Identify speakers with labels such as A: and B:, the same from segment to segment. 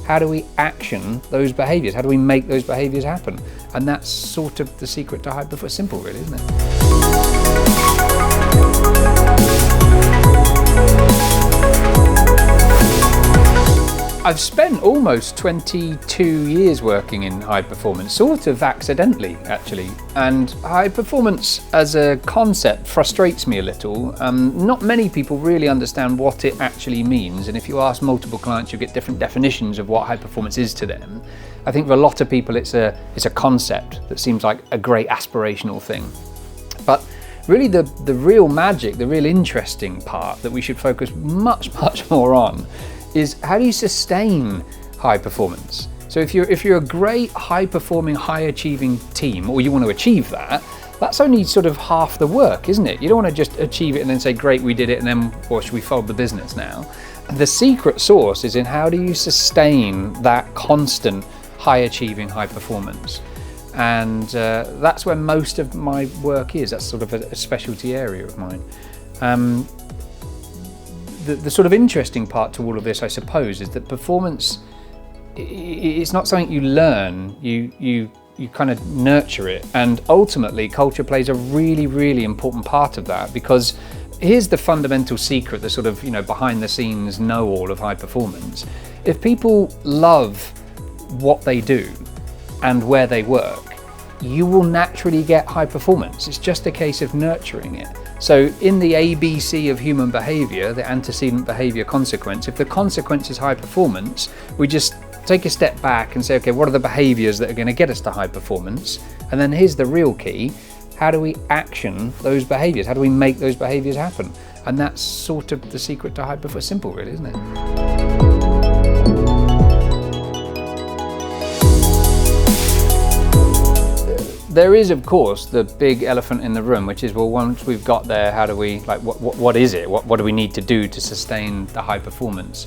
A: how do we action those behaviours? How do we make those behaviours happen? And that's sort of the secret to high performance. Simple, really, isn't it? I've spent almost 22 years working in high performance, sort of accidentally actually. And high performance as a concept frustrates me a little. Not many people really understand what it actually means. And if you ask multiple clients, you get different definitions of what high performance is to them. I think for a lot of people, it's a concept that seems like a great aspirational thing. But really the real magic, the real interesting part that we should focus much more on is how do you sustain high performance? So if you're a great high performing, high achieving team, or you want to achieve that, that's only sort of half the work, isn't it? You don't want to just achieve it and then say, great, we did it, and then, or should we fold the business now? The secret sauce is in how do you sustain that constant high achieving, high performance? And that's where most of my work is. That's sort of a specialty area of mine. The sort of interesting part to all of this, I suppose, is that performance, it's not something you learn, you kind of nurture it. And ultimately, culture plays a really important part of that, because here's the fundamental secret, the sort of, behind the scenes know-all of high performance. If people love what they do and where they work, you will naturally get high performance. It's just a case of nurturing it. So in the ABC of human behaviour, the antecedent behaviour consequence, if the consequence is high performance, we just take a step back and say, okay, what are the behaviours that are going to get us to high performance? And then here's the real key, how do we action those behaviours? How do we make those behaviours happen? And that's sort of the secret to high performance. Simple, really, isn't it? There is, of course, the big elephant in the room, which is, well, once we've got there, how do we, what is it? What do we need to do to sustain the high performance?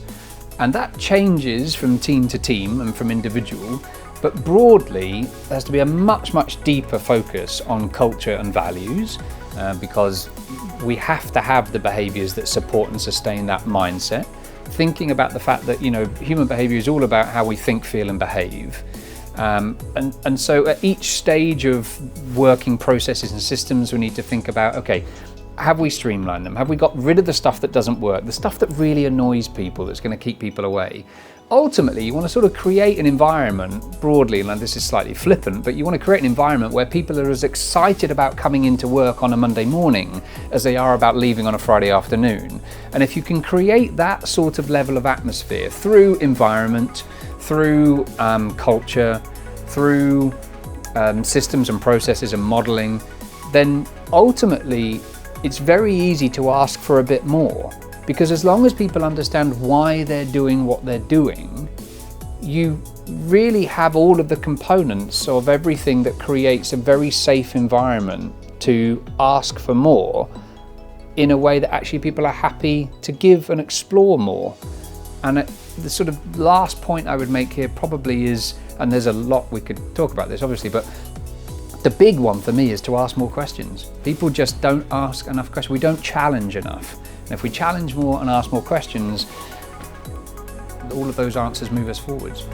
A: And that changes from team to team and from individual, but broadly, there has to be a much deeper focus on culture and values, because we have to have the behaviours that support and sustain that mindset. Thinking about the fact that, human behaviour is all about how we think, feel and behave. And so at each stage of working processes and systems, we need to think about, okay, have we streamlined them? Have we got rid of the stuff that doesn't work, the stuff that really annoys people, that's going to keep people away? Ultimately, you want to sort of create an environment broadly, and this is slightly flippant, but you want to create an environment where people are as excited about coming into work on a Monday morning as they are about leaving on a Friday afternoon. And if you can create that sort of level of atmosphere through environment, through culture, through systems and processes and modeling, then ultimately it's very easy to ask for a bit more. Because as long as people understand why they're doing what they're doing, you really have all of the components of everything that creates a very safe environment to ask for more in a way that actually people are happy to give and explore more. And the sort of last point I would make here probably is, and there's a lot we could talk about this obviously, but the big one for me is to ask more questions. People just don't ask enough questions. We don't challenge enough. And if we challenge more and ask more questions, all of those answers move us forwards.